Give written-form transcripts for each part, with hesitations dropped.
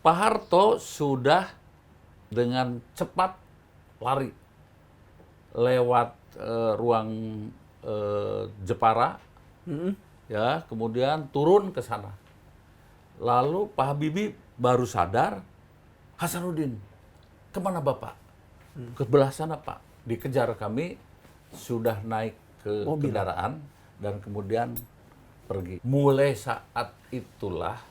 Pak Harto sudah dengan cepat lari lewat ruang Jepara, ya, kemudian turun ke sana. Lalu Pak Habibie baru sadar, Hasanuddin, kemana Bapak? Ke belah sana Pak. Dikejar kami, sudah naik ke kendaraan dan kemudian pergi. Mulai saat itulah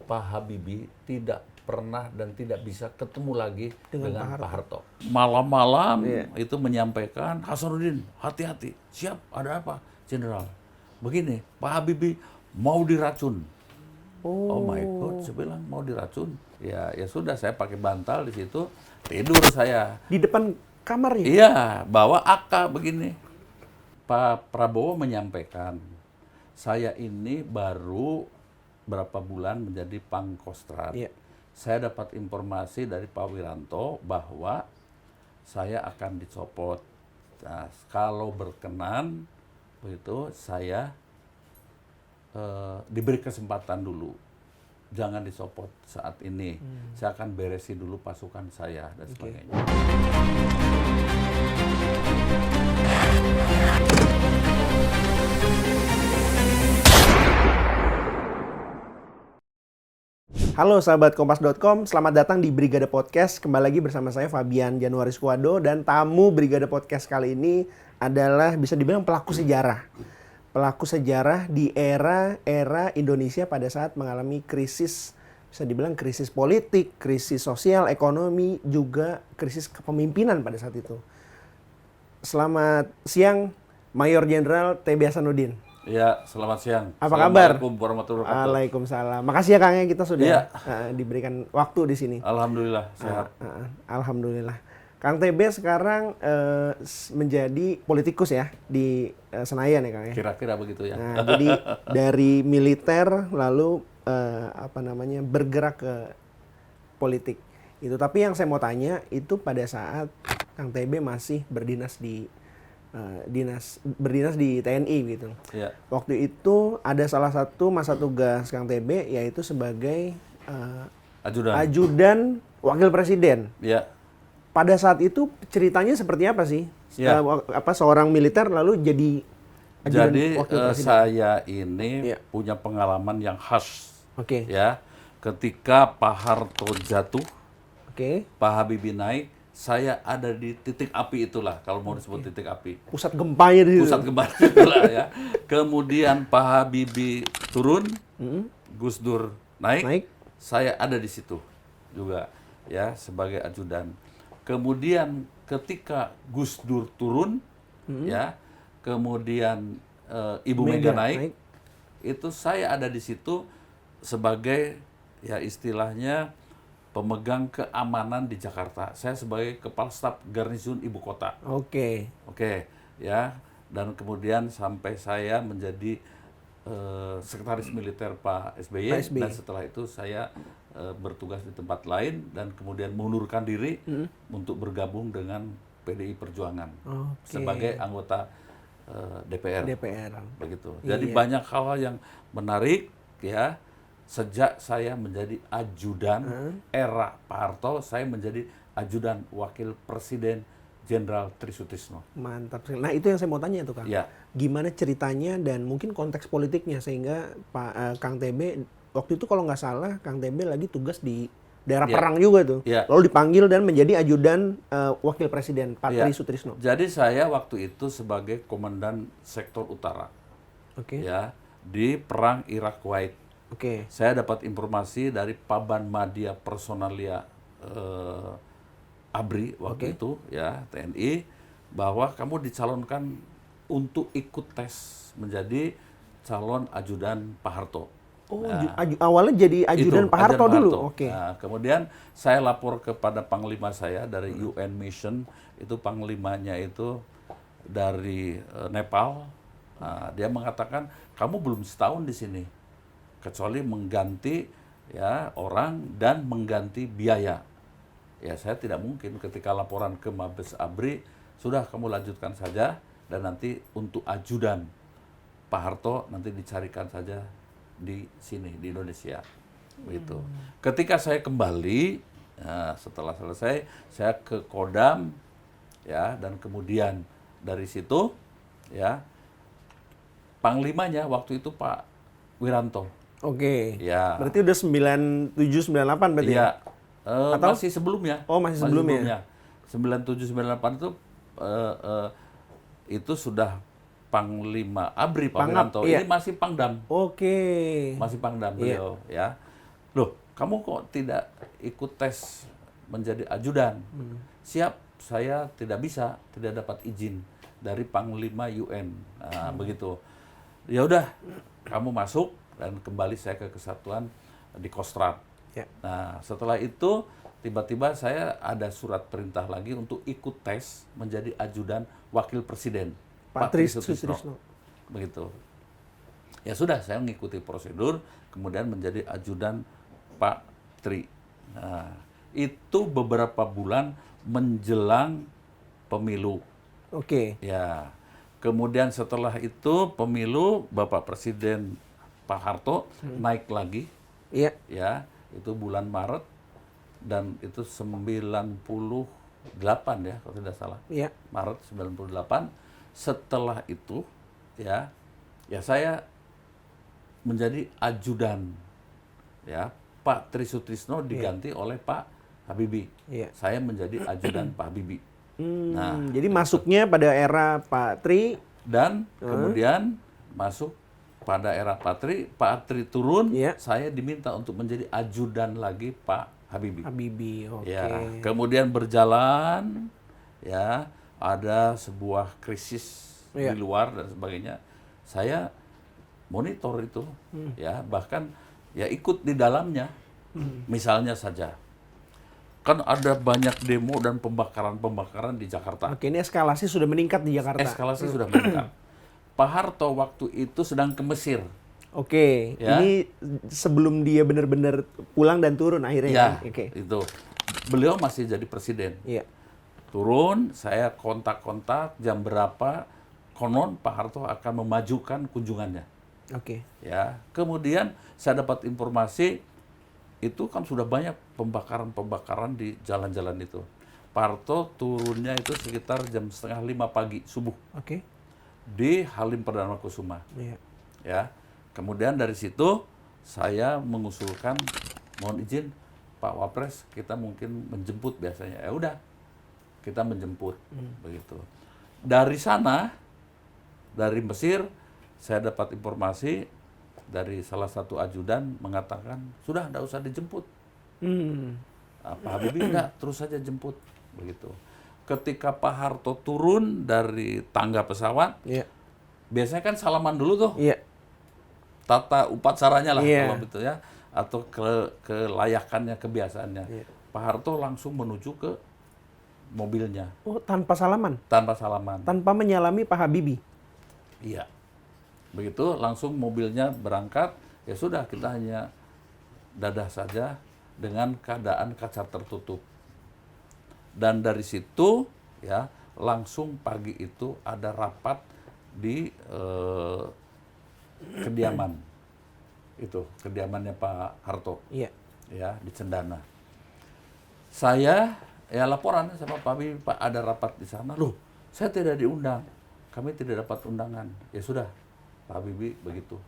Pak Habibie tidak pernah dan tidak bisa ketemu lagi dengan Pak Harto. Malam-malam itu menyampaikan, Hasanuddin, hati-hati, siap, ada apa? Jenderal, begini, Pak Habibie mau diracun. Oh my God, saya bilang mau diracun. Ya sudah, saya pakai bantal di situ, tidur saya. Di depan kamar ya? Iya, bawa AK begini. Pak Prabowo menyampaikan, saya ini baru berapa bulan menjadi Pangkostrat. Iya. Saya dapat informasi dari Pak Wiranto bahwa saya akan dicopot. Nah, kalau berkenan, begitu saya diberi kesempatan dulu. Jangan dicopot saat ini. Saya akan beresin dulu pasukan saya dan sebagainya. Halo sahabat Kompas.com, selamat datang di Brigade Podcast. Kembali lagi bersama saya Fabian Januari Squado, dan tamu Brigade Podcast kali ini adalah bisa dibilang pelaku sejarah. Pelaku sejarah di era Indonesia pada saat mengalami krisis, bisa dibilang krisis politik, krisis sosial, ekonomi, juga krisis kepemimpinan pada saat itu. Selamat siang, Mayor Jenderal T.B. Hasanuddin. Ya, selamat siang. Apa kabar? Assalamualaikum warahmatullahi wabarakatuh. Waalaikumsalam. Makasih ya Kang ya, kita sudah diberikan waktu di sini. Alhamdulillah sehat. Alhamdulillah. Kang TB sekarang menjadi politikus ya di Senayan ya Kang ya. Kira-kira begitu ya. Nah, jadi dari militer lalu bergerak ke politik. Itu, tapi yang saya mau tanya itu pada saat Kang TB masih berdinas di TNI gitu. Ya. Waktu itu ada salah satu masa tugas Kang TB yaitu sebagai ajudan wakil presiden. Ya. Pada saat itu ceritanya seperti apa sih? Ya. Seorang militer lalu jadi ajudan wakil presiden. Saya ini punya pengalaman yang khas. Oke. Ya. Ketika Pak Harto jatuh, Pak Habibie naik, saya ada di titik api itulah, kalau mau disebut titik api. Pusat gempanya di situ. Pusat gempanya itulah ya. Kemudian Pak Habibie turun, Gus Dur naik, saya ada di situ juga ya sebagai ajudan. Kemudian ketika Gus Dur turun, ya, kemudian Ibu Mega naik, itu saya ada di situ sebagai ya istilahnya pemegang keamanan di Jakarta. Saya sebagai Kepala Staf Garnisun Ibu Kota. Oke, ya. Dan kemudian sampai saya menjadi Sekretaris Militer Pak SBY. Dan setelah itu saya bertugas di tempat lain dan kemudian mengundurkan diri untuk bergabung dengan PDI Perjuangan sebagai anggota DPR. Begitu. Jadi banyak hal yang menarik ya. Sejak saya menjadi ajudan era Pak Harto, saya menjadi ajudan wakil presiden Jenderal Trisutisno. Mantap. Nah itu yang saya mau tanya tuh Kang. Ya. Gimana ceritanya dan mungkin konteks politiknya sehingga Kang TB waktu itu kalau nggak salah Kang TB lagi tugas di daerah perang juga tuh. Ya. Lalu dipanggil dan menjadi ajudan wakil presiden Pak Trisutrisno. Jadi saya waktu itu sebagai komandan sektor utara. Ya, di perang Irak Kuwait. Saya dapat informasi dari Paban Madya Personalia ABRI waktu itu ya TNI bahwa kamu dicalonkan untuk ikut tes menjadi calon ajudan Pak Harto. Awalnya jadi ajudan Pak Harto dulu. Nah, kemudian saya lapor kepada panglima saya dari UN Mission, itu panglimanya itu dari Nepal. Nah, dia mengatakan kamu belum setahun di sini. Kecuali mengganti ya orang dan mengganti biaya. Ya saya tidak mungkin ketika laporan ke Mabes ABRI, sudah kamu lanjutkan saja dan nanti untuk ajudan Pak Harto nanti dicarikan saja di sini di Indonesia. begitu. Ketika saya kembali, setelah selesai, saya ke Kodam, ya, dan kemudian dari situ, ya, Panglimanya waktu itu Pak Wiranto. Oke. Ya. Berarti udah 97 98 berarti ya? Iya, Atau? masih sebelumnya. Oh, masih sebelumnya. 97 98 itu sudah Panglima ABRI Pak Pangap, Wiranto. iya. Ini masih Pangdam. Oke. Masih Pangdam beliau, ya. Loh, kamu kok tidak ikut tes menjadi ajudan? Siap, saya tidak bisa, tidak dapat izin dari Panglima UN. Nah, begitu. Ya udah, kamu masuk dan kembali saya ke kesatuan di Kostrad. Ya. Nah, setelah itu tiba-tiba saya ada surat perintah lagi untuk ikut tes menjadi ajudan wakil presiden. Pak Tri Sutrisno. Begitu. Ya sudah, saya mengikuti prosedur, kemudian menjadi ajudan Pak Tri. Nah, itu beberapa bulan menjelang pemilu. Oke. Ya, kemudian setelah itu pemilu, Bapak Presiden Pak Harto naik lagi. Iya. Ya, itu bulan Maret dan itu 98 ya kalau tidak salah. Iya. Maret 98. Setelah itu ya saya menjadi ajudan, ya, Pak Tri Sutrisno diganti oleh Pak Habibie. Iya. Saya menjadi ajudan Pak Habibie. Nah, Jadi masuknya pada era Pak Tri. dan kemudian masuk pada era Pak Tri turun, Iya. saya diminta untuk menjadi ajudan lagi Pak Habibie. Habibie, oke. Ya, kemudian berjalan, ya, ada sebuah krisis di luar dan sebagainya. Saya monitor itu, ya, bahkan ya ikut di dalamnya. Misalnya saja, kan ada banyak demo dan pembakaran di Jakarta. Oke, ini eskalasi sudah meningkat di Jakarta. Eskalasi sudah meningkat. Pak Harto waktu itu sedang ke Mesir. Oke, Ya. ini sebelum dia benar-benar pulang dan turun akhirnya. Ya, kan? Oke. itu. Beliau masih jadi presiden. Iya. Turun, saya kontak-kontak jam berapa, konon Pak Harto akan memajukan kunjungannya. Oke. Ya, kemudian saya dapat informasi itu kan sudah banyak pembakaran di jalan-jalan itu. Pak Harto turunnya itu sekitar jam 4:30 pagi subuh Oke. di Halim Perdana Kusuma. Iya. Ya, kemudian dari situ saya mengusulkan, mohon izin Pak Wapres, kita mungkin menjemput biasanya. Ya udah, kita menjemput, begitu. Dari sana, dari Mesir, saya dapat informasi dari salah satu ajudan mengatakan, sudah tidak usah dijemput. Pak Habibie enggak, terus saja jemput, begitu. Ketika Pak Harto turun dari tangga pesawat, Iya. biasanya kan salaman dulu tuh, Iya. tata upacaranya lah Iya. kalau gitu ya, atau kelayakannya, kebiasaannya. Iya. Pak Harto langsung menuju ke mobilnya Oh, tanpa salaman, tanpa salaman. tanpa menyalami Pak Habibie. Iya. Begitu langsung mobilnya berangkat, ya sudah kita hanya dadah saja dengan keadaan kaca tertutup. Dan dari situ ya langsung pagi itu ada rapat di kediaman. Itu kediamannya Pak Harto. Iya. Ya, di Cendana. Saya ya laporan sama Pak Habibie, Pak ada rapat di sana. Loh, saya tidak diundang. Kami tidak dapat undangan. Ya sudah, Pak Habibie begitu.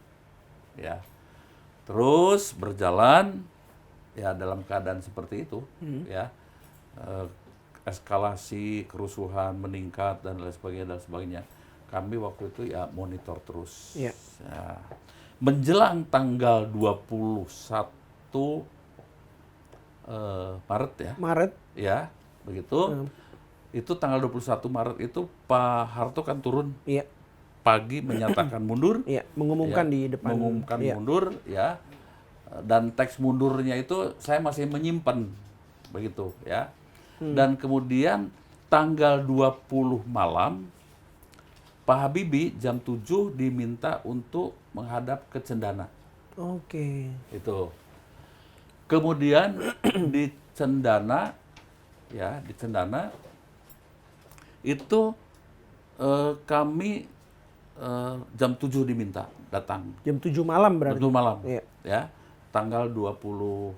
Ya. Terus berjalan ya dalam keadaan seperti itu, ya. Eskalasi kerusuhan meningkat dan lain sebagainya. Kami waktu itu ya monitor terus. Iya. Ya. Menjelang tanggal 21 Maret ya. Maret. Ya, begitu. Itu tanggal 21 Maret itu Pak Harto kan turun Iya. pagi menyatakan mundur. Iya, mengumumkan Ya, di depan. mengumumkan Iya. mundur ya. Dan teks mundurnya itu saya masih menyimpan begitu ya. Dan kemudian tanggal 20 malam Pak Habibie jam 7 diminta untuk menghadap ke Cendana. Oke. Itu. Kemudian di Cendana ya, di Cendana itu kami jam 7 diminta datang. Jam 7 malam berarti. 7 malam. Iya. Ya. tanggal 20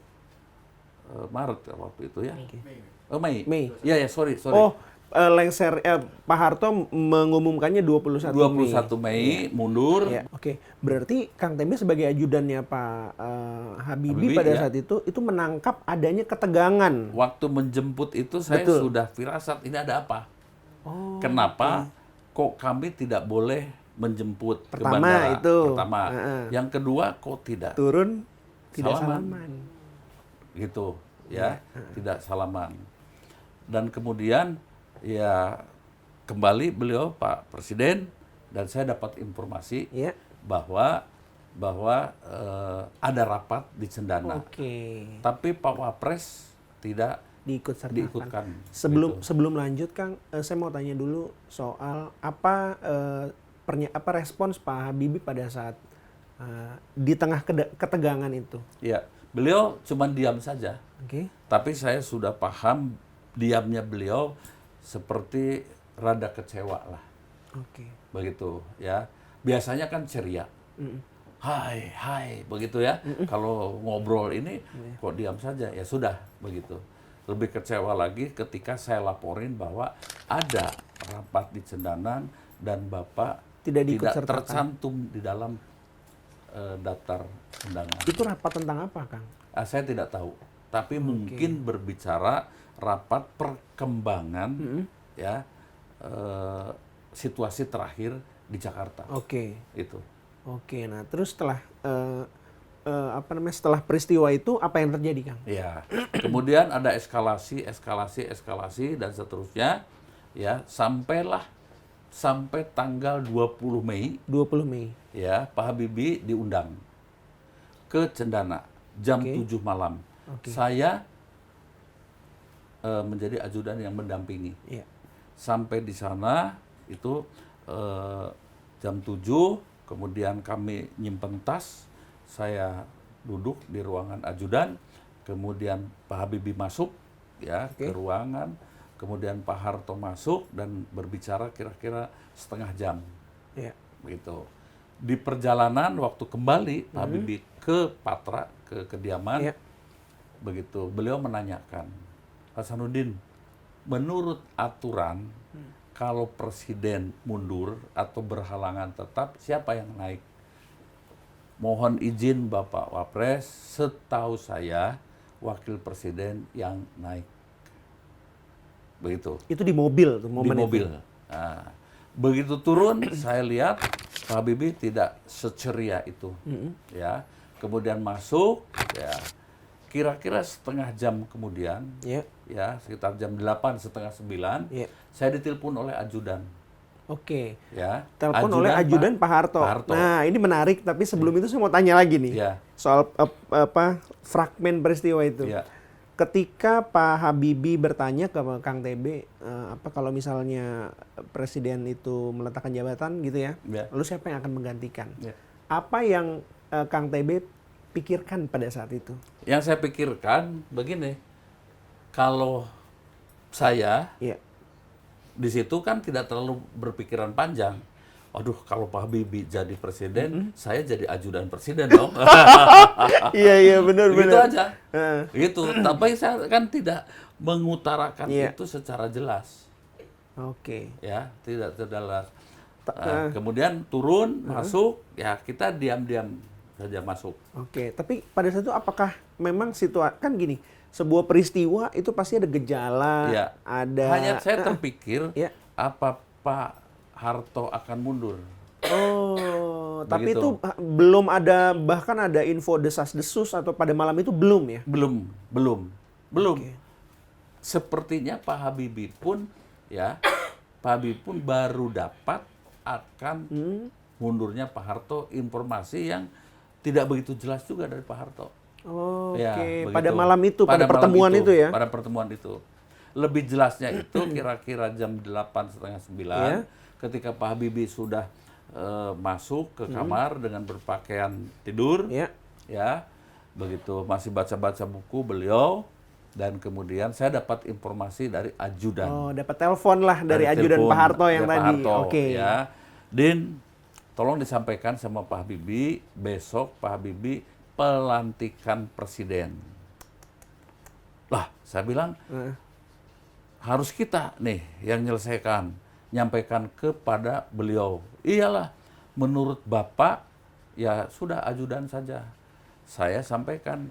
Maret waktu itu ya. Oh, Mei. Mei. Iya, sorry. Oh, lengser Pak Harto mengumumkannya 21 Mei. 21 Mei mundur. Ya, oke. Berarti Kang Tembe sebagai ajudannya Pak Habibie pada saat itu menangkap adanya ketegangan. Waktu menjemput itu saya sudah firasat ini ada apa? Oh, kenapa kok kami tidak boleh menjemput ke pertama bandara? itu. Pertama. Yang kedua kok tidak turun tidak salaman. Gitu ya, tidak salaman. Dan kemudian ya kembali beliau Pak Presiden dan saya dapat informasi bahwa ada rapat di Cendana. Tapi Pak Wapres tidak diikutkan. Sebelum lanjut Kang, saya mau tanya dulu soal apa respons Pak Habibie pada saat di tengah ketegangan itu. Ya, beliau cuma diam saja. Tapi saya sudah paham diamnya beliau seperti rada kecewa lah. Begitu ya. Biasanya kan ceria. Hai, begitu ya. Kalau ngobrol ini kok diam saja, ya sudah begitu. Lebih kecewa lagi ketika saya laporin bahwa ada rapat di Cendanan dan Bapak tidak tercantum di dalam daftar undangan. Itu rapat tentang apa, Kang? Saya tidak tahu. Tapi mungkin berbicara rapat perkembangan ya situasi terakhir di Jakarta. Itu. Nah terus setelah setelah peristiwa itu apa yang terjadi, Kang? Ya, kemudian ada eskalasi dan seterusnya, ya sampai tanggal 20 Mei. Ya, Pak Habibie diundang ke Cendana jam 7 malam. Saya menjadi ajudan yang mendampingi. Sampai di sana itu jam 7, kemudian kami nyimpen tas. Saya duduk di ruangan ajudan, kemudian Pak Habibie masuk ya ke ruangan, kemudian Pak Harto masuk dan berbicara kira-kira setengah jam. Begitu. Di perjalanan waktu kembali Pak Habibie ke Patra, ke kediaman, begitu beliau menanyakan, Hasanuddin, menurut aturan kalau presiden mundur atau berhalangan tetap, siapa yang naik? Mohon izin Bapak Wapres, setahu saya wakil presiden yang naik. Begitu. Itu di mobil tuh momen di mobil. Itu. Nah, begitu turun saya lihat Pak Habibie tidak seceria itu. Ya. Kemudian masuk ya kira-kira setengah jam kemudian, ya sekitar jam 8, setengah 9, saya ditelepon oleh ajudan. Ya. Telepon oleh ajudan Pak Harto. Nah, ini menarik, tapi sebelum itu saya mau tanya lagi nih. Soal fragmen peristiwa itu. Ketika Pak Habibie bertanya ke Kang TB, kalau misalnya presiden itu meletakkan jabatan gitu ya, lalu siapa yang akan menggantikan? Apa yang Kang TB pikirkan pada saat itu? Yang saya pikirkan begini, kalau saya di situ kan tidak terlalu berpikiran panjang. Aduh, kalau Pak Habibie jadi presiden, saya jadi ajudan presiden dong. Iya, benar. Gitu aja. Gitu. Tapi saya kan tidak mengutarakan itu secara jelas. Ya, tidak jelas. Kemudian turun, masuk, ya kita diam-diam saja masuk. Tapi pada saat itu apakah memang kan gini, sebuah peristiwa itu pasti ada gejala, ada. Hanya saya terpikir, apa Pak Harto akan mundur? Tapi itu belum ada, bahkan ada info desas-desus atau pada malam itu belum ya? Belum. Sepertinya Pak Habibie pun baru dapat akan mundurnya Pak Harto, informasi yang tidak begitu jelas juga dari Pak Harto. Pada malam itu, pada pertemuan itu ya? Pada pertemuan itu. Lebih jelasnya itu kira-kira jam 8, setengah 9, ketika Pak Habibie sudah masuk ke kamar dengan berpakaian tidur, ya, begitu masih baca-baca buku beliau, dan kemudian saya dapat informasi dari ajudan. Dapat telepon lah dari ajudan Pak Harto yang tadi. Ya, Din, tolong disampaikan sama Pak Habibie, besok Pak Habibie pelantikan presiden. Lah, saya bilang harus kita nih yang menyelesaikan, nyampaikan kepada beliau. Iyalah, menurut Bapak ya sudah ajudan saja. Saya sampaikan,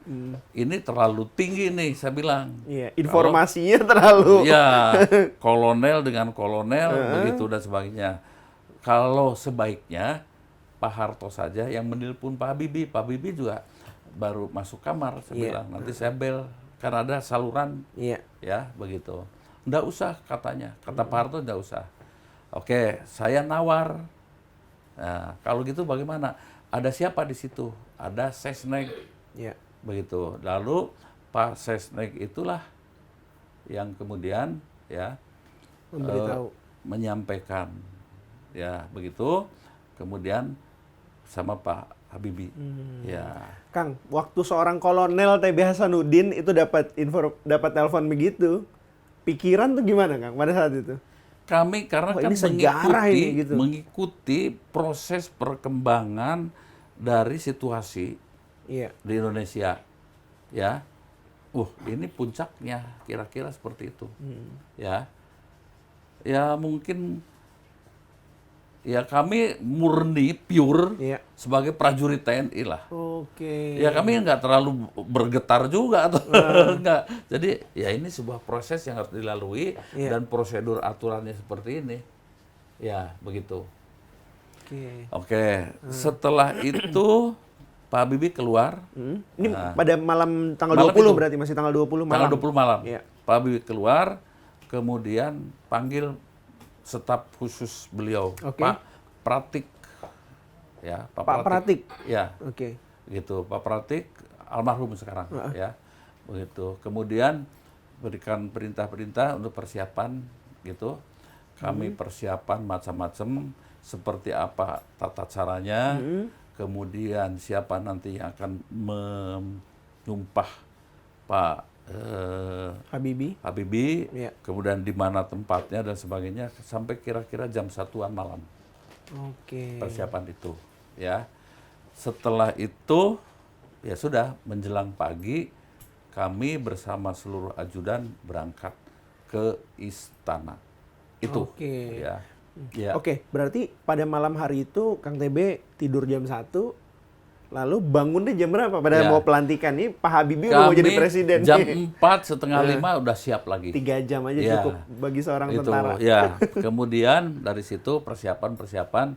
ini terlalu tinggi nih, saya bilang. Iya, informasinya terlalu. Ya, kolonel dengan kolonel, begitu dan sebagainya. Kalau sebaiknya Pak Harto saja yang menelpon Pak Habibie. Pak Habibie juga baru masuk kamar, saya bilang. Nanti saya bel, kan ada saluran, ya begitu. Nggak usah katanya, kata Pak Harto nggak usah. Oke, saya nawar. Nah, kalau gitu bagaimana? Ada siapa di situ? Ada Sesnek, begitu. Lalu Pak Sesnek itulah yang kemudian ya Memberitahu. menyampaikan, ya begitu. Kemudian sama Pak Habibie, ya. Kang, waktu seorang kolonel TB Hasanuddin itu dapat telepon begitu, pikiran tuh gimana, Kang, pada saat itu? Kami karena kan ini sejarah ini, gitu. mengikuti proses perkembangan dari situasi di Indonesia, ya. Ini puncaknya kira-kira seperti itu, ya. Ya mungkin ya kami murni pure sebagai prajurit TNI lah. Oke. Ya kami nggak terlalu bergetar juga atau enggak. Jadi ya ini sebuah proses yang harus dilalui dan prosedur aturannya seperti ini. Ya begitu. Oke. Setelah itu Pak Habibie keluar. Ini pada malam tanggal malam 20 itu. berarti masih tanggal 20 malam. Tanggal 20 malam. Iya. Pak Habibie keluar, kemudian panggil staf khusus beliau, Pak Pratik. Ya, Pak Pratik. Ya. Oke. Gitu, Pak Pratik almarhum sekarang, ya. Begitu. Kemudian berikan perintah-perintah untuk persiapan gitu. Kami persiapan macam-macam seperti apa tata caranya. Kemudian siapa nanti yang akan menyumpah Pak Habibie. Kemudian di mana tempatnya dan sebagainya sampai kira-kira jam 1-an malam. Persiapan itu, ya. Setelah itu ya sudah menjelang pagi kami bersama seluruh ajudan berangkat ke istana. Itu. Ya. Oke, berarti pada malam hari itu Kang TB tidur jam 1, lalu bangunnya jam berapa? Pada mau pelantikan nih Pak Habibie udah mau jadi presiden. Jam 4:30 udah siap lagi. 3 jam aja cukup bagi seorang tentara. Ya, kemudian dari situ persiapan,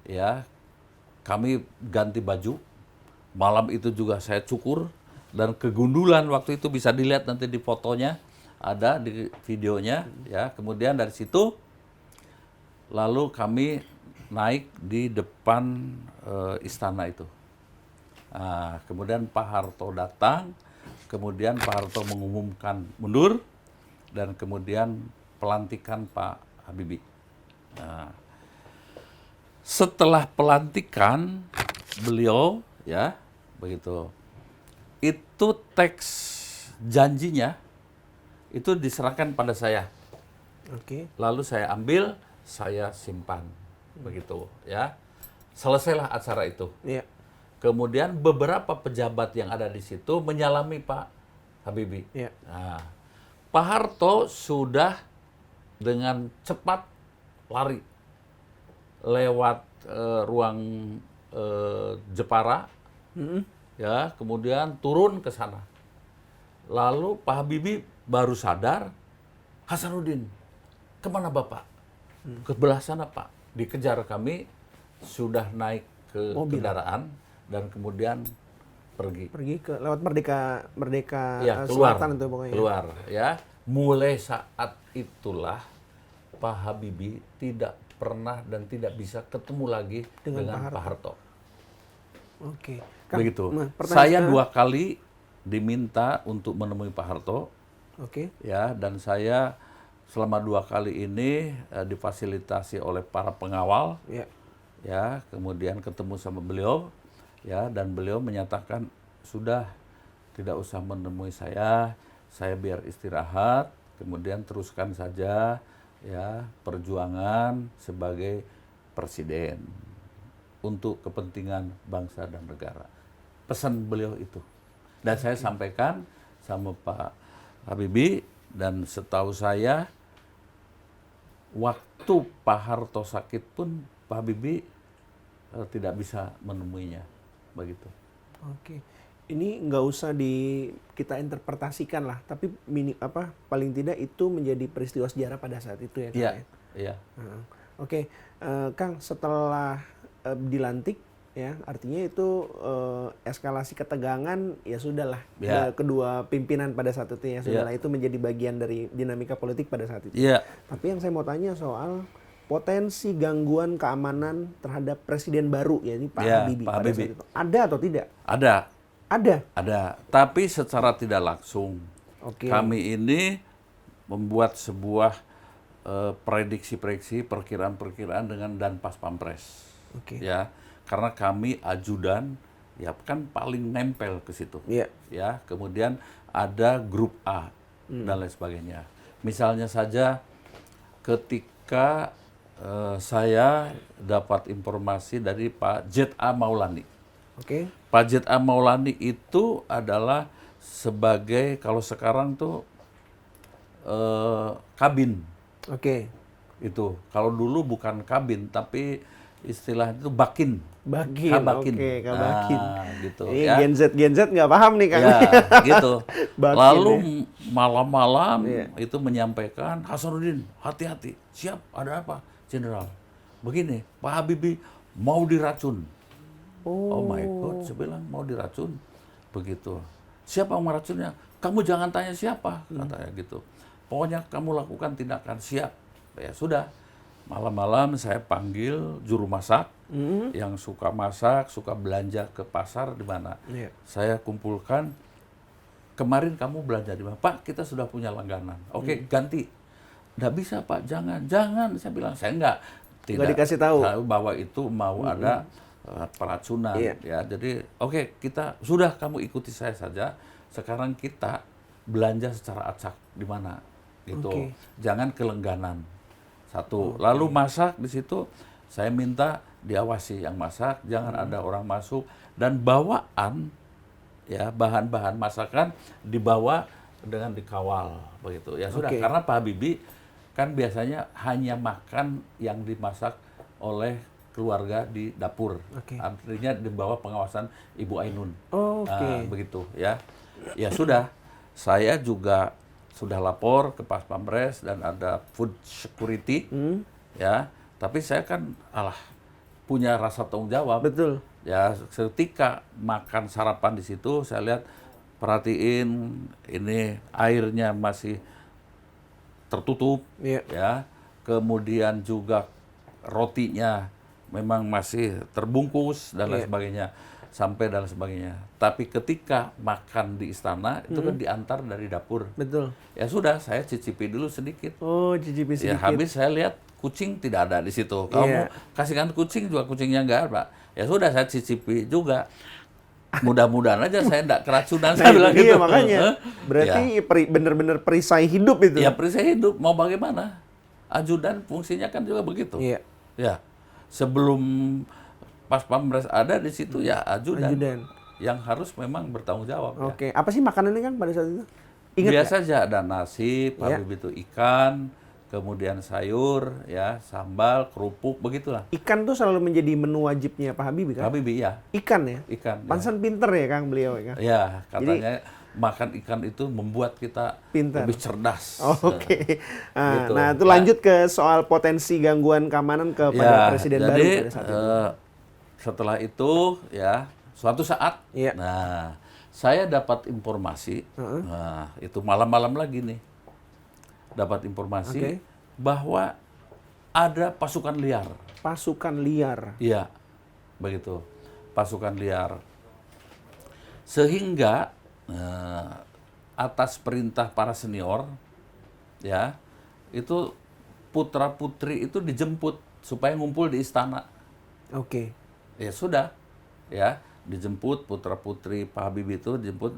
ya kami ganti baju. Malam itu juga saya cukur dan kegundulan waktu itu bisa dilihat nanti di fotonya, ada di videonya, ya. Kemudian dari situ lalu kami naik di depan istana itu. Nah, kemudian Pak Harto datang, kemudian Pak Harto mengumumkan mundur, dan kemudian pelantikan Pak Habibie. Nah, setelah pelantikan beliau, ya begitu, itu teks janjinya itu diserahkan pada saya. Lalu saya ambil, saya simpan, begitu, ya. Selesailah acara itu. Kemudian beberapa pejabat yang ada di situ menyalami Pak Habibie. Nah, Pak Harto sudah dengan cepat lari lewat ruang Jepara, ya, kemudian turun ke sana. Lalu Pak Habibie baru sadar, Hasanuddin, kemana Bapak? Ke belah sana Pak. Dikejar kami, sudah naik ke kendaraan dan kemudian pergi ke lewat Merdeka ya, keluar, Selatan itu pokoknya. Keluar, ya. Mulai saat itulah Pak Habibie tidak pernah dan tidak bisa ketemu lagi dengan Pak Harto. Begitu. Saya 2 kali diminta untuk menemui Pak Harto. Ya, dan saya selama 2 kali ini difasilitasi oleh para pengawal. Ya, kemudian ketemu sama beliau, ya, dan beliau menyatakan sudah tidak usah menemui saya biar istirahat, kemudian teruskan saja, ya, perjuangan sebagai presiden untuk kepentingan bangsa dan negara. pesan beliau itu. Dan saya sampaikan sama Pak Habibie, dan setahu saya waktu Pak Harto sakit pun Pak Habibie tidak bisa menemuinya, begitu. Oke. Ini nggak usah kita interpretasikan lah, tapi paling tidak itu menjadi peristiwa sejarah pada saat itu ya, Kang. Iya, iya. Oke, Kang, setelah dilantik ya, artinya itu eskalasi ketegangan ya sudahlah. Ya. Kedua pimpinan pada saat itu ya sudahlah, itu menjadi bagian dari dinamika politik pada saat itu. Iya. Tapi yang saya mau tanya soal potensi gangguan keamanan terhadap presiden baru, ya ini Pak Habibie Pak pada Habibie. saat itu. Ada atau tidak? Ada. Tapi secara tidak langsung. Oke. Kami ini membuat sebuah prediksi-prediksi, perkiraan-perkiraan dengan Danpas Pampres. Oke. Ya, karena kami ajudan, ya kan paling nempel ke situ. Iya. Ya, kemudian ada grup A dan lain sebagainya. Misalnya saja ketika saya dapat informasi dari Pak Z.A. Maulani. Oke. Pak Z.A. Maulani itu adalah sebagai, kalau sekarang tuh kabin. Oke. Itu. Kalau dulu bukan kabin, tapi istilahnya itu bakin. Kabakin. Oke, kabakin. Nah, gitu. Ini Ya. Gen Z nggak paham nih, Kang. Ya, gitu. Bakin, Lalu ya. malam-malam Iya. itu menyampaikan, Hasanuddin, hati-hati. Siap, ada apa, Jenderal? Begini, Pak Habibie mau diracun. Oh my God, saya bilang mau diracun. Begitu. Siapa yang meracunnya? Kamu jangan tanya siapa, katanya gitu. Pokoknya kamu lakukan tindakan, siap. Ya sudah. Malam-malam saya panggil juru masak yang suka masak, suka belanja ke pasar di mana. Iya. Saya kumpulkan, kemarin kamu belanja di mana? Pak, kita sudah punya langganan. Oke, ganti. Nggak bisa Pak, jangan. Saya bilang, saya tidak dikasih tahu bahwa itu mau ada peracunan. Iya. Ya, jadi oke, kita sudah, kamu ikuti saya saja. Sekarang kita belanja secara acak di mana, gitu. Oke. Jangan kelengganan. Satu. Lalu masak di situ, saya minta diawasi yang masak, jangan ada orang masuk, dan bawaan ya bahan-bahan masakan dibawa dengan dikawal begitu. Ya sudah, Oke. karena Pak Habibie kan biasanya hanya makan yang dimasak oleh keluarga di dapur. Oke. Artinya di bawah pengawasan Ibu Ainun. Oke. Begitu ya. Ya sudah, saya juga sudah lapor ke Pas Pampres dan ada food security. Ya, tapi saya kan punya rasa tanggung jawab. Betul. Ya, ketika makan sarapan di situ, saya lihat, perhatiin ini airnya masih tertutup, Iya. ya. Kemudian juga rotinya memang masih terbungkus dan lain sebagainya, sampai dan lain sebagainya. Tapi ketika makan di istana itu kan diantar dari dapur. Betul. Ya sudah, saya cicipi dulu sedikit. Oh, cicipi Ya sedikit. habis saya lihat kucing tidak ada di situ. Kamu Iya. kasihkan kucing juga, kucingnya nggak ada. Ya sudah, saya cicipi juga. Mudah-mudahan aja saya tidak keracunan. Nah, Saya bilang iya, gitu. makanya. Ya. Berarti benar-benar perisai hidup itu. Ya perisai hidup, mau bagaimana? Ajudan fungsinya kan juga begitu. Iya. Ya, sebelum Pas Pampres ada di situ ya ajudan yang harus memang bertanggung jawab. Oke. Apa sih makanannya, Kang, pada saat itu? Ingat Biasa aja ada nasi, Pak Iya. Habibie itu ikan, kemudian sayur, ya sambal, kerupuk, begitulah. Ikan tuh selalu menjadi menu wajibnya Pak Habibie, kan? Habibie ya, Ikan ya? ikan. Ya. Pantesan pinter ya, Kang, beliau ya, Kang? Ya, katanya makan ikan itu membuat kita Pintar. lebih cerdas. Oke. Gitu. Nah, itu Ya. lanjut ke soal potensi gangguan keamanan kepada presiden baru jadi, pada saat itu. setelah itu ya suatu saat, Iya. nah saya dapat informasi, nah itu malam-malam lagi nih, dapat informasi Oke. bahwa ada pasukan liar. Pasukan liar. Iya, begitu, pasukan liar. Sehingga atas perintah para senior, ya itu putra-putri itu dijemput supaya ngumpul di istana. Oke. Ya sudah, ya dijemput putra-putri Pak Habibie itu dijemput,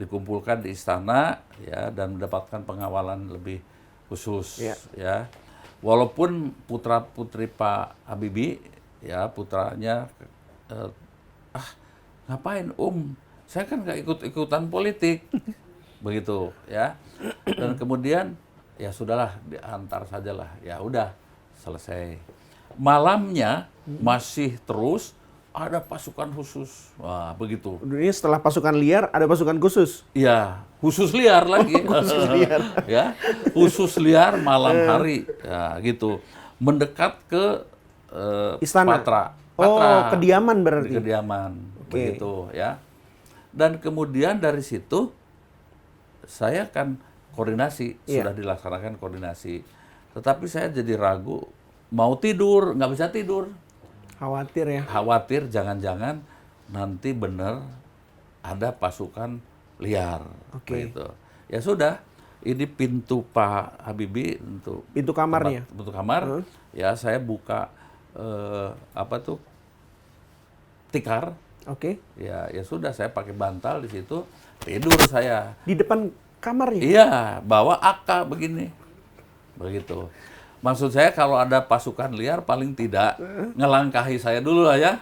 dikumpulkan di istana, ya, dan mendapatkan pengawalan lebih khusus. Iya. Ya, walaupun putra-putri Pak Habibie, ya putranya ngapain saya kan nggak ikut-ikutan politik. Begitu ya. Dan kemudian ya sudahlah, diantar sajalah. Ya udah, selesai. Malamnya masih terus ada pasukan khusus. Wah, begitu. Ini setelah pasukan liar ada pasukan khusus. Iya, khusus liar lagi. Khusus liar. Ya, khusus liar malam hari. Ya, gitu. Mendekat ke Istana. Patra. Kediaman berarti. Di kediaman. Oke. Begitu ya. Dan kemudian dari situ saya kan koordinasi, Iya. sudah dilaksanakan koordinasi. Tetapi saya jadi ragu, mau tidur, nggak bisa tidur. Khawatir ya. Khawatir jangan-jangan nanti benar ada pasukan liar. Oke. Gitu. Ya sudah, ini pintu Pak Habibie untuk Pintu kamarnya. pintu kamar. Ya saya buka tikar. Oke. Ya sudah, saya pakai bantal di situ, tidur saya. Di depan kamarnya. Iya, bawa AK begini. Begitu. Maksud saya kalau ada pasukan liar paling tidak ngelangkahi saya dulu lah ya.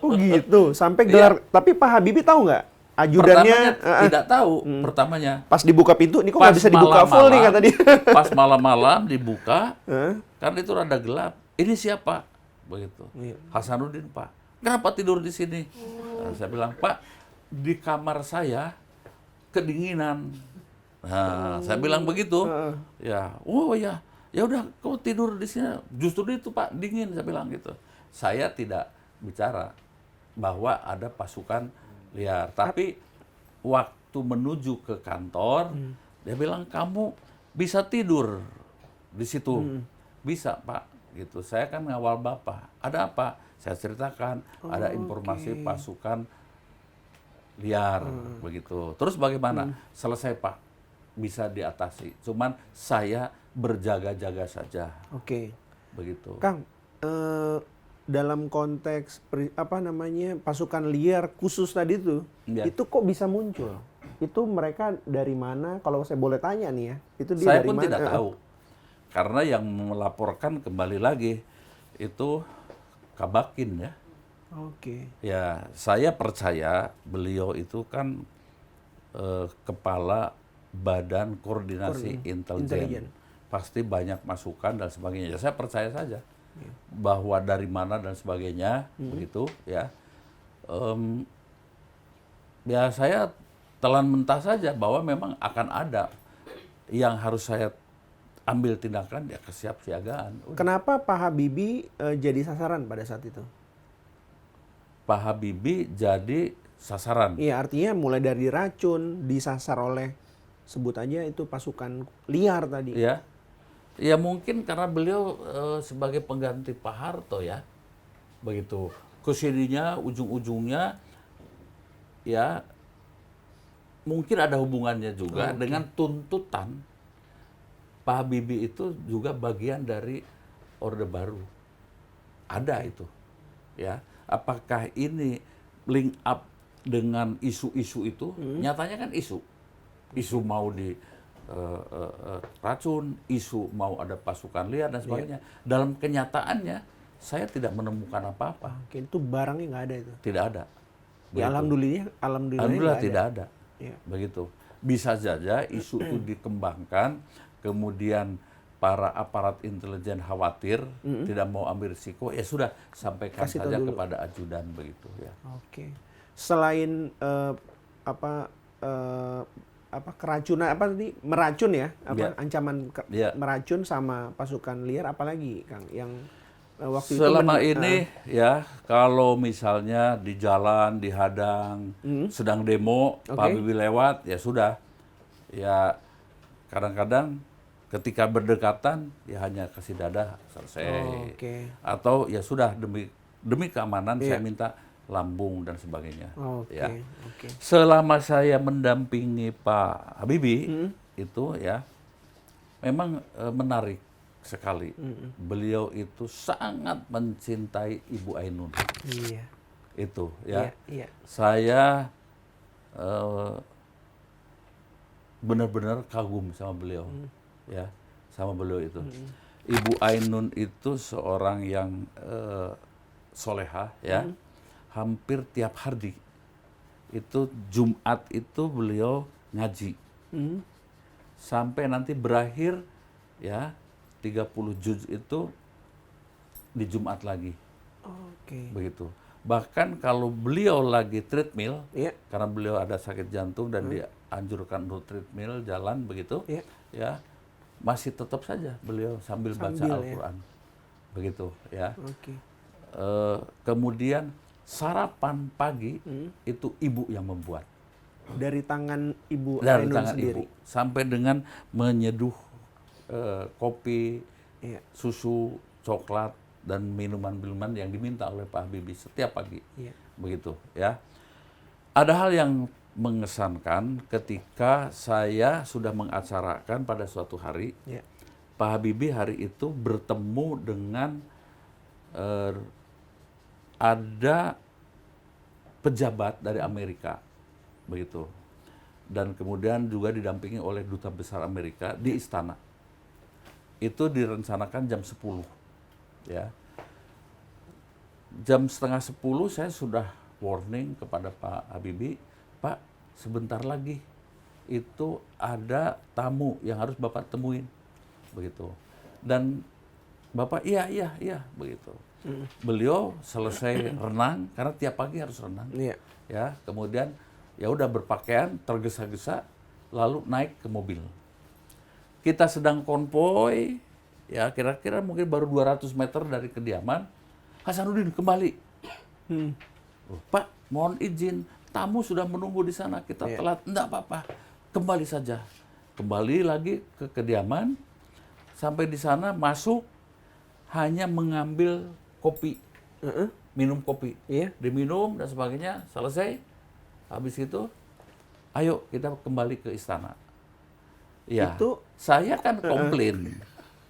Oh gitu, sampai gelar. Tapi Pak Habibie tahu nggak? Ajudannya Pertamanya tidak tahu, pertamanya. pas dibuka pintu, ini kok nggak bisa dibuka full nih kata dia. Pas malam-malam dibuka, kan itu rada gelap. Ini siapa? Begitu. Iya. Hasanuddin, Pak. Kenapa tidur di sini? Nah, saya bilang, Pak, di kamar saya kedinginan. Nah, saya bilang begitu. Ya, oh ya. Ya udah, kau tidur di sini. Justru itu Pak, dingin, saya bilang gitu. Saya tidak bicara bahwa ada pasukan liar. Tapi waktu menuju ke kantor, dia bilang, kamu bisa tidur di situ. Bisa Pak, gitu. Saya kan ngawal Bapak. Ada apa? Saya ceritakan, ada informasi pasukan liar, begitu. Terus bagaimana? Selesai Pak, bisa diatasi. Cuman saya berjaga-jaga saja. Oke. Begitu. Kang, dalam konteks pasukan liar khusus tadi itu, Iya. itu kok bisa muncul? Itu mereka dari mana? Kalau saya boleh tanya nih ya, itu dia Saya dari pun mana? tidak tahu. Karena yang melaporkan kembali lagi itu Kabakin ya. Oke. Ya, saya percaya beliau itu kan kepala Badan Koordinasi Intelijen. Pasti banyak masukan dan sebagainya. Ya, saya percaya saja bahwa dari mana dan sebagainya, begitu ya. Ya saya telan mentah saja bahwa memang akan ada yang harus saya ambil tindakan, ya kesiapsiagaan. Kenapa Pak Habibie jadi sasaran pada saat itu? Pak Habibie jadi sasaran. Iya, artinya mulai dari racun, disasar oleh, sebut aja itu pasukan liar tadi. Ya, ya mungkin karena beliau sebagai pengganti Pak Harto ya, begitu. Kesininya ujung-ujungnya ya mungkin ada hubungannya juga dengan tuntutan Pak Habibie itu juga bagian dari Orde Baru. Ada itu, ya. Apakah ini link up dengan isu-isu itu? Nyatanya kan isu mau di racun, isu mau ada pasukan liar dan sebagainya. Dalam kenyataannya saya tidak menemukan apa-apa. Oke, itu barangnya nggak ada itu. Tidak ada. Ya alhamdulillah Alhamdulillah nggak tidak ada. Iya. Begitu. Bisa saja isu itu dikembangkan, kemudian para aparat intelijen khawatir, tidak mau ambil risiko, ya sudah sampaikan Kasih saja tahu dulu. kepada ajudan begitu ya. Oke. Selain keracunan meracun ya, Ya. ancaman Ya. meracun sama pasukan liar, apalagi Kang yang waktu Selama itu ini ya, kalau misalnya di jalan dihadang, sedang demo, Pak Habibie lewat, ya sudah. Ya kadang-kadang ketika berdekatan ya hanya kasih dadah, selesai. Oke. Atau ya sudah demi keamanan saya minta lambung dan sebagainya. Oke. Ya. Oke. Selama saya mendampingi Pak Habibie itu ya memang menarik sekali. Beliau itu sangat mencintai Ibu Ainun. Iya. Itu ya. Iya. Saya benar-benar kagum sama beliau. Ya, sama beliau itu. Ibu Ainun itu seorang yang soleha ya. hampir tiap hari. Itu Jumat itu beliau ngaji. Sampai nanti berakhir ya 30 juz itu di Jumat lagi. Oke. Begitu. Bahkan kalau beliau lagi treadmill, Iya. karena beliau ada sakit jantung dan dianjurkan untuk treadmill, jalan begitu, Iya. ya masih tetap saja beliau sambil baca ya. Al-Quran. Begitu ya. Oke. Kemudian sarapan pagi itu ibu yang membuat. Dari tangan Ibu Dari Ainun tangan sendiri. ibu. Sampai dengan menyeduh kopi, Iya. susu, coklat, dan minuman-minuman yang diminta oleh Pak Habibie setiap pagi. Iya. Begitu ya. Ada hal yang mengesankan ketika saya sudah mengacarakan pada suatu hari, Iya. Pak Habibie hari itu bertemu dengan ada pejabat dari Amerika, begitu. Dan kemudian juga didampingi oleh duta besar Amerika di istana. Itu direncanakan jam 10. Ya. Jam setengah 10 saya sudah warning kepada Pak Habibie, Pak, sebentar lagi itu ada tamu yang harus Bapak temuin, begitu. Dan Bapak iya, begitu. Beliau selesai renang karena tiap pagi harus renang. Iya. Ya, kemudian ya udah berpakaian tergesa-gesa lalu naik ke mobil. Kita sedang konvoy, ya kira-kira mungkin baru 200 meter dari kediaman, Hasanuddin kembali. Pak, mohon izin, tamu sudah menunggu di sana, kita telat. Enggak apa-apa, kembali saja. Kembali lagi ke kediaman, sampai di sana masuk, hanya mengambil kopi, minum kopi. Iya. Diminum dan sebagainya, selesai. Habis itu, ayo kita kembali ke istana. Ya, saya kan komplain,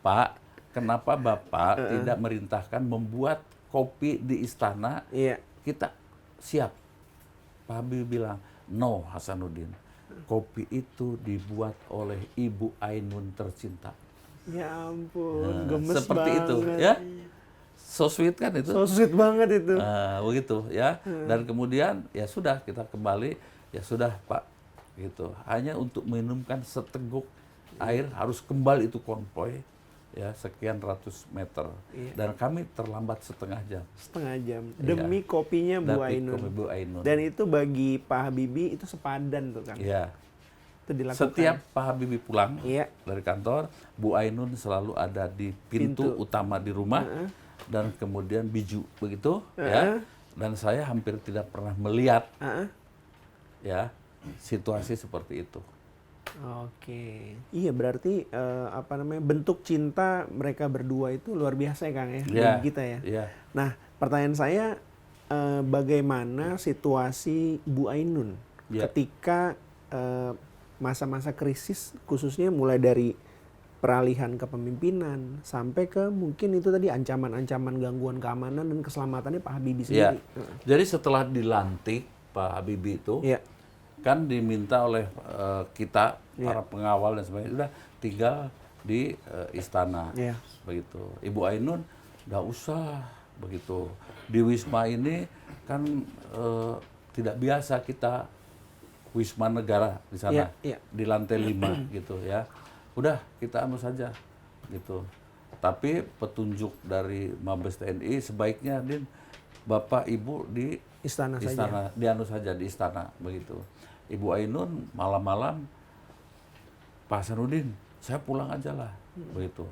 Pak, kenapa Bapak tidak merintahkan membuat kopi di istana? Iya. Kita siap. Pak Habibie bilang, no Hasanuddin, kopi itu dibuat oleh Ibu Ainun tercinta. Ya ampun, gemes Seperti banget. itu, ya. So sweet kan itu? So sweet banget itu. Begitu ya. Dan kemudian ya sudah kita kembali, ya sudah Pak, gitu. Hanya untuk minumkan seteguk air harus kembali itu konvoy ya sekian ratus meter. Dan kami terlambat setengah jam. Setengah jam demi kopinya Bu Ainun. Kopi Bu Ainun. Dan itu bagi Pak Habibie itu sepadan tuh kan. Iya. Itu dilakukan. Setiap Pak Habibie pulang Iya. dari kantor, Bu Ainun selalu ada di pintu utama di rumah dan kemudian biju begitu ya. Dan saya hampir tidak pernah melihat ya situasi seperti itu. Oke. Iya berarti bentuk cinta mereka berdua itu luar biasa ya Kang ya bagi kita ya. Iya. Nah, pertanyaan saya bagaimana situasi Bu Ainun ketika masa-masa krisis khususnya mulai dari peralihan kepemimpinan sampai ke mungkin itu tadi ancaman-ancaman gangguan keamanan dan keselamatannya Pak Habibie sendiri. Jadi setelah dilantik Pak Habibie itu kan diminta oleh kita para pengawal dan sebagainya sudah tinggal di istana begitu. Ibu Ainun nggak usah begitu. Di Wisma ini kan tidak biasa kita Wisma Negara di sana di lantai 5 gitu ya. Udah kita anu saja gitu. Tapi petunjuk dari Mabes TNI sebaiknya Din Bapak Ibu di istana saja. Di anu saja di istana begitu. Ibu Ainun malam-malam Pak Hasanuddin, saya pulang aja lah begitu.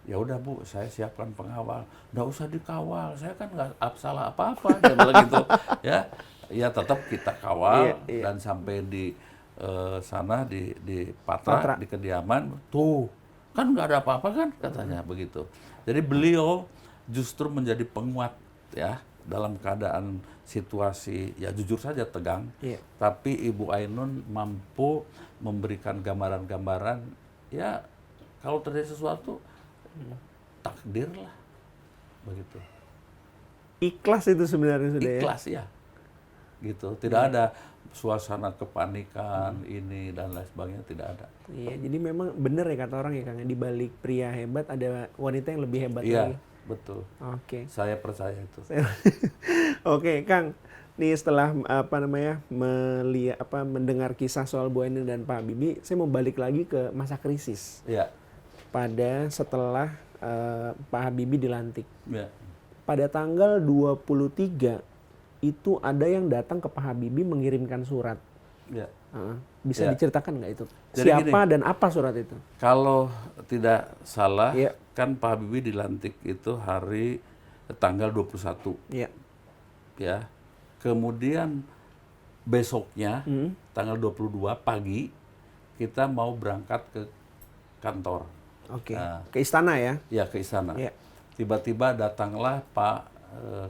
Ya udah Bu, saya siapkan pengawal. Nggak usah dikawal, saya kan nggak salah apa-apa dia bilang gitu ya. Ya tetap kita kawal dan sampai di sana di Patra, di kediaman tuh kan nggak ada apa-apa kan katanya begitu. Jadi beliau justru menjadi penguat ya dalam keadaan situasi ya jujur saja tegang. Tapi Ibu Ainun mampu memberikan gambaran-gambaran ya kalau terjadi sesuatu takdir lah begitu. Ikhlas itu sebenarnya sudah Ikhlas ya. Gitu. Tidak ada suasana kepanikan ini dan lain sebagainya, tidak ada. Iya, jadi memang benar ya kata orang ya Kang, di balik pria hebat ada wanita yang lebih hebat lagi. Iya, betul. Oke. Saya percaya itu. Oke, Kang. Nih setelah mendengar kisah soal Bu Eni dan Pak Habibie, saya mau balik lagi ke masa krisis. Ya. Setelah Pak Habibie dilantik. Ya. Pada tanggal 23 itu ada yang datang ke Pak Habibie mengirimkan surat. Ya. Bisa Ya. diceritakan nggak itu? Jadi Siapa gini, dan apa surat itu? Kalau tidak salah, Ya. kan Pak Habibie dilantik itu hari tanggal 21. Ya. Ya. Kemudian besoknya, tanggal 22 pagi, kita mau berangkat ke kantor. Oke. Nah, Ke istana ya? ya ke istana. Ya. Tiba-tiba datanglah Pak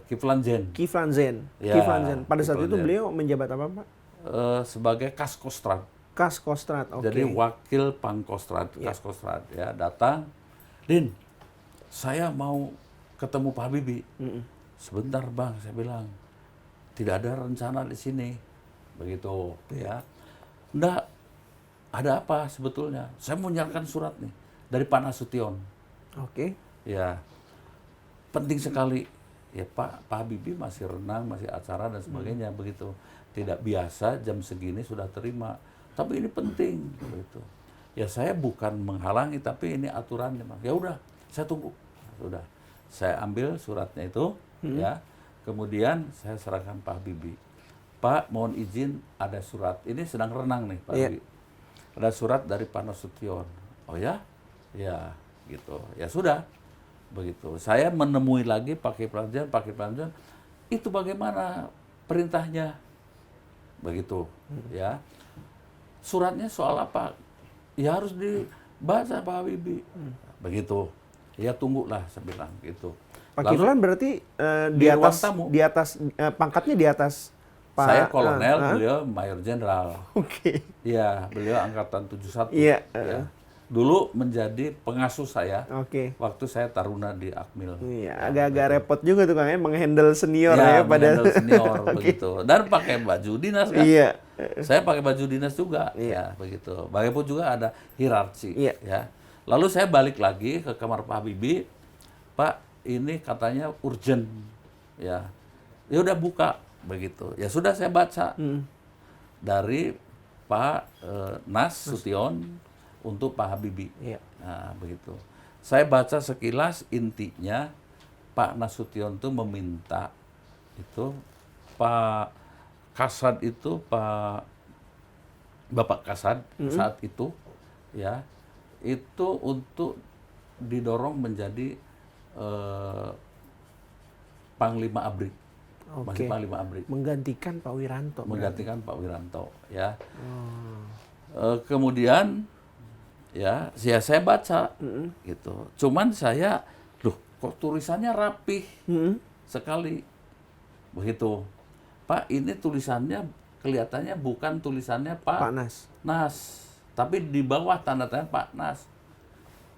Kiflan Zen. Kiflan Zen. Ya, Kiflan Zen. Pada saat Kiflan itu Zen. beliau menjabat apa, Pak? Sebagai Kaskostrat. Kaskostrat. Oke. Jadi wakil Pangkostrat, Ya. Kaskostrat ya datang. Din, saya mau ketemu Pak Habibie. Sebentar Bang, saya bilang. Tidak ada rencana di sini. Begitu ya. Enggak, ada apa sebetulnya? Saya mau nyalakan surat nih dari Pak Nasution. Oke. Ya, penting sekali. Ya Pak Habibie masih renang, masih acara dan sebagainya begitu. Tidak biasa jam segini sudah terima. Tapi ini penting begitu. Ya saya bukan menghalangi, tapi ini aturannya, Bang. Ya udah, saya tunggu. Sudah. Saya ambil suratnya itu, ya. Kemudian saya serahkan Pak Habibie. Pak, mohon izin ada surat. Ini sedang renang nih Pak Habibie. Ada surat dari Pak Nasution. Oh ya? Ya, gitu. Ya sudah. Begitu. Saya menemui lagi Pak Kiflan Zen, itu bagaimana perintahnya? Begitu, ya. Suratnya soal apa? Ya harus dibaca Pak Habibie. Begitu. Ya tunggulah, saya bilang gitu. Pak Lalu, Kiflan berarti di ruang tamu. di atas pangkatnya di atas Pak. Saya kolonel, beliau mayor jenderal. Oke. Iya, beliau angkatan 71. Iya. Ya. Dulu menjadi pengasuh saya Oke. waktu saya taruna di Akmil. Iya, agak-agak repot juga tuh Kang ya menghandle senior Ya, ya pada menghandle senior Oke. begitu. Dan pakai baju dinas kan. Iya. Saya pakai baju dinas juga, Iya. ya begitu. Bagaimanapun juga ada hierarki, Iya. ya. Lalu saya balik lagi ke kamar Pak Habibie, Pak, ini katanya urgent, ya. Ya udah buka, begitu. Ya sudah saya baca dari Pak Nasution untuk Pak Habibie. Iya. Nah, begitu. Saya baca sekilas intinya Pak Nasution itu meminta itu Pak Kasad itu Bapak Kasad saat itu ya itu untuk didorong menjadi Panglima ABRI. Masih Oke. Panglima ABRI. Menggantikan Pak Wiranto. Menggantikan Pak Wiranto ya. Kemudian ya saya baca gitu. Cuman saya loh kok tulisannya rapih sekali. Begitu. Pak, ini tulisannya kelihatannya bukan tulisannya Pak Nas, tapi di bawah tanda tangan Pak Nas.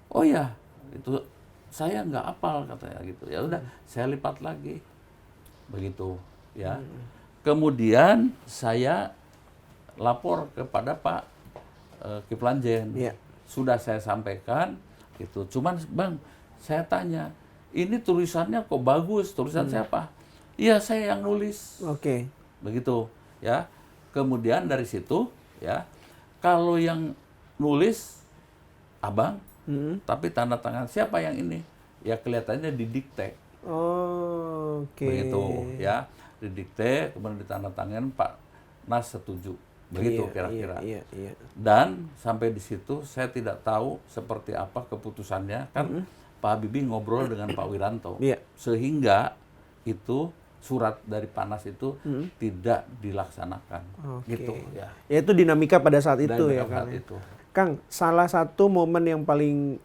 Oh ya, itu saya nggak hafal katanya gitu. Ya udah, saya lipat lagi. Begitu, ya. Kemudian saya lapor kepada Pak Kiflan Zen. Iya. Sudah saya sampaikan gitu. Cuman Bang, saya tanya, ini tulisannya kok bagus? Tulisan siapa? Iya, saya yang nulis. Oke. Begitu, ya. Kemudian dari situ, ya, kalau yang nulis Abang, tapi tanda tangan siapa yang ini? Ya kelihatannya didikte. Oh, oke. Begitu, ya. Didikte, kemudian ditandatangan Pak Nas setuju. Begitu kira-kira. Iya. Dan sampai di situ saya tidak tahu seperti apa keputusannya. Kan Pak Habibie ngobrol dengan Pak Wiranto. Iya. Sehingga itu surat dari Panas itu tidak dilaksanakan. Oke. Gitu ya. Ya itu dinamika pada saat itu Dan ya pada Kang. saat itu. Kang, salah satu momen yang paling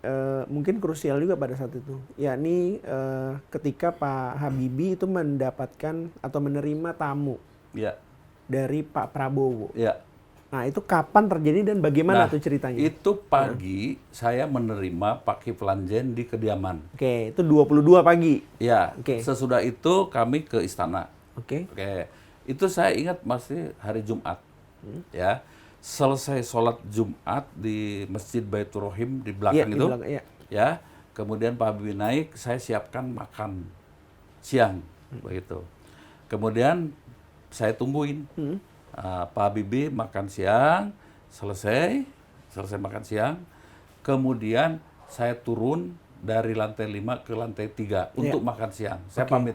mungkin krusial juga pada saat itu, yakni ketika Pak Habibie itu mendapatkan atau menerima tamu Ya. dari Pak Prabowo. Ya. Nah, itu kapan terjadi dan bagaimana tuh ceritanya? Itu pagi saya menerima Pak Kiflan Zen di kediaman. Oke, itu 22 pagi. Ya. Oke. Sesudah itu kami ke istana. Oke. Oke. Itu saya ingat masih hari Jumat. Ya. Selesai sholat Jumat di Masjid Baitur Rahim di belakang Iya, di itu. belakang, iya. Ya. Kemudian Pak Habibie naik, saya siapkan makan siang begitu. Kemudian saya tungguin. Pak Habibie makan siang, selesai makan siang, kemudian saya turun dari lantai 5 ke lantai 3 untuk makan siang. Saya pamit.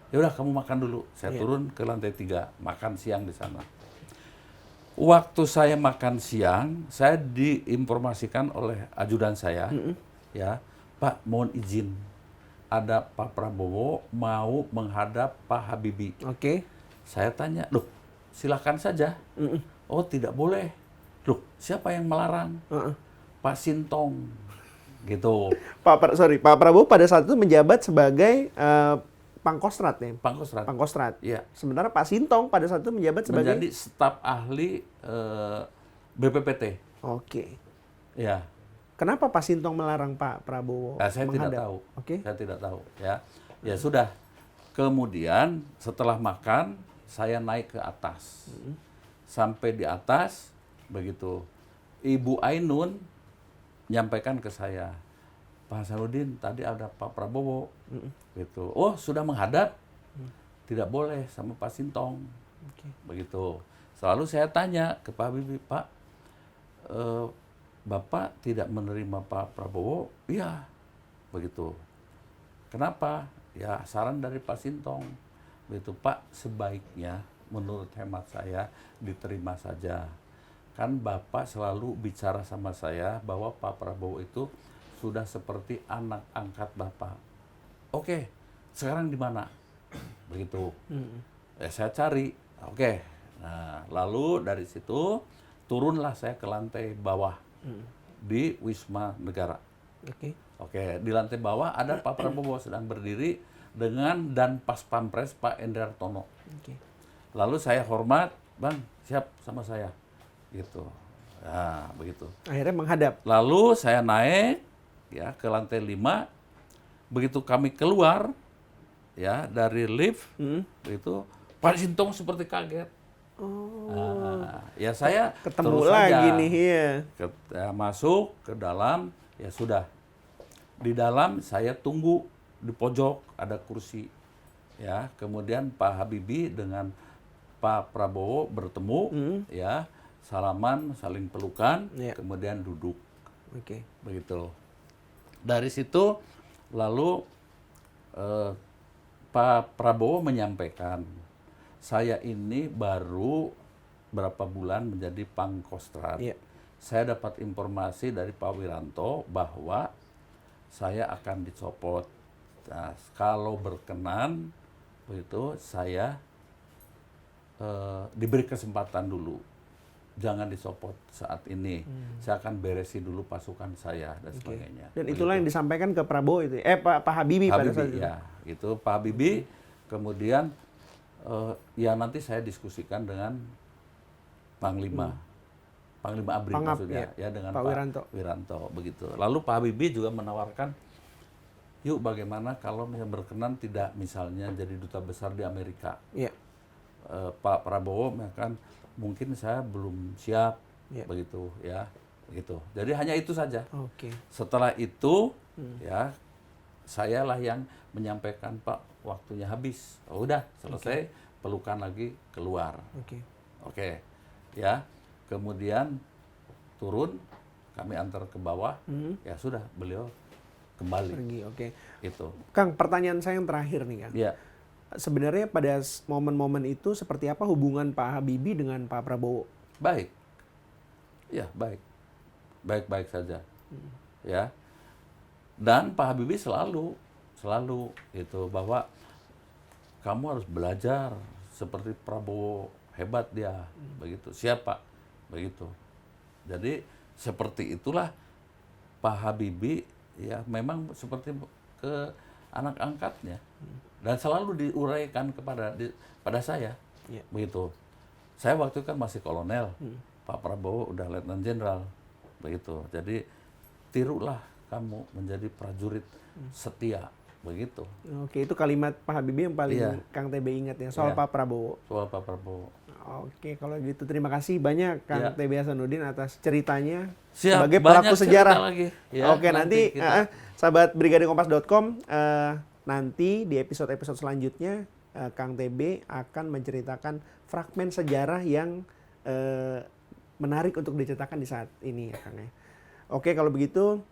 Ya udah kamu makan dulu. Saya turun ke lantai 3, makan siang di sana. Waktu saya makan siang, saya diinformasikan oleh ajudan saya, ya, Pak, mohon izin, ada Pak Prabowo mau menghadap Pak Habibie. Oke. Saya tanya, loh, silakan saja. Oh, tidak boleh. Loh, siapa yang melarang? Pak Sintong, gitu. Pak Prabowo pada saat itu menjabat sebagai Pangkostrat ya. Pangkostrat. Iya. Sementara Pak Sintong pada saat itu menjabat sebagai Menjadi staf ahli BPPT. Oke. Ya. Kenapa Pak Sintong melarang Pak Prabowo Saya menghadap? tidak tahu. Oke. Saya tidak tahu. Ya. Ya sudah. Kemudian setelah makan, saya naik ke atas. Sampai di atas, begitu. Ibu Ainun menyampaikan ke saya, Pak Hasanuddin, tadi ada Pak Prabowo. Gitu. Oh, sudah menghadap? Tidak boleh sama Pak Sintong. Begitu. Selalu saya tanya ke Pak Habibie, Pak, Bapak tidak menerima Pak Prabowo? Iya. Begitu. Kenapa? Ya, saran dari Pak Sintong. Begitu, Pak, sebaiknya menurut hemat saya diterima saja. Kan Bapak selalu bicara sama saya bahwa Pak Prabowo itu sudah seperti anak angkat Bapak. Oke, sekarang di mana? Begitu. Ya, saya cari. Oke. Nah, lalu dari situ turunlah saya ke lantai bawah di Wisma Negara. Oke, di lantai bawah ada Pak Prabowo sedang berdiri dengan dan Pas Pampres Pak Endartono. Lalu saya hormat, Bang, siap sama saya. Gitu. Nah, begitu. Akhirnya menghadap. Lalu saya naik ya ke lantai 5. Begitu kami keluar ya dari lift, begitu Pak Sintong seperti kaget. Nah, ya saya Ketemu terus lagi saja nih, ya. Masuk ke dalam, ya sudah. Di dalam saya tunggu di pojok ada kursi. Ya, kemudian Pak Habibie dengan Pak Prabowo bertemu, ya, salaman, saling pelukan, kemudian duduk. Begitu. Dari situ lalu Pak Prabowo menyampaikan, saya ini baru berapa bulan menjadi Pangkostrat. Saya dapat informasi dari Pak Wiranto bahwa saya akan dicopot. Nah, kalau berkenan, begitu saya diberi kesempatan dulu. Jangan dicopot saat ini. Saya akan beresin dulu pasukan saya dan sebagainya. Dan itulah yang disampaikan ke Prabowo itu. Pak Habibie pada saat itu. Ya, itu Pak Habibie. Kemudian ya nanti saya diskusikan dengan Panglima. Panglima ABRI maksudnya, ya dengan Pak Wiranto begitu. Lalu Pak Habibie juga menawarkan, yuk bagaimana kalau misalnya berkenan tidak misalnya jadi duta besar di Amerika. Pak Prabowo mengatakan mungkin saya belum siap, begitu ya, begitu. Jadi hanya itu saja. Setelah itu ya saya lah yang menyampaikan, Pak, waktunya habis. Oh, udah selesai, pelukan lagi keluar. Oke. Ya. Kemudian turun, kami antar ke bawah. Ya sudah, beliau kembali. Pergi, Itu. Kang, pertanyaan saya yang terakhir nih, Kang. Iya. Sebenarnya pada momen-momen itu seperti apa hubungan Pak Habibie dengan Pak Prabowo? Baik. Ya, baik. Baik-baik saja. Ya. Dan Pak Habibie selalu itu bahwa kamu harus belajar seperti Prabowo, hebat dia. Begitu. Siapa? Begitu. Jadi seperti itulah Pak Habibie ya memang seperti ke anak angkatnya. Dan selalu diuraikan pada saya. Begitu. Saya waktu itu kan masih kolonel. Pak Prabowo udah letnan jenderal. Begitu. Jadi tirulah kamu menjadi prajurit setia. Begitu. Oke, itu kalimat Pak Habibie yang paling Kang TB ingat ya soal Pak Prabowo. Soal Pak Prabowo. Oke, kalau gitu terima kasih banyak Kang TB Hasanuddin atas ceritanya. Siap, sebagai pelaku sejarah. Lagi. Ya, oke, nanti sahabat brigadekompas.com nanti di episode-episode selanjutnya Kang TB akan menceritakan fragmen sejarah yang menarik untuk diceritakan di saat ini ya Kang ya. Oke, kalau begitu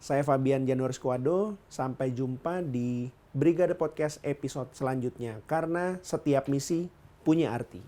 saya Fabian Januari Squado, sampai jumpa di Brigade Podcast episode selanjutnya karena setiap misi punya arti.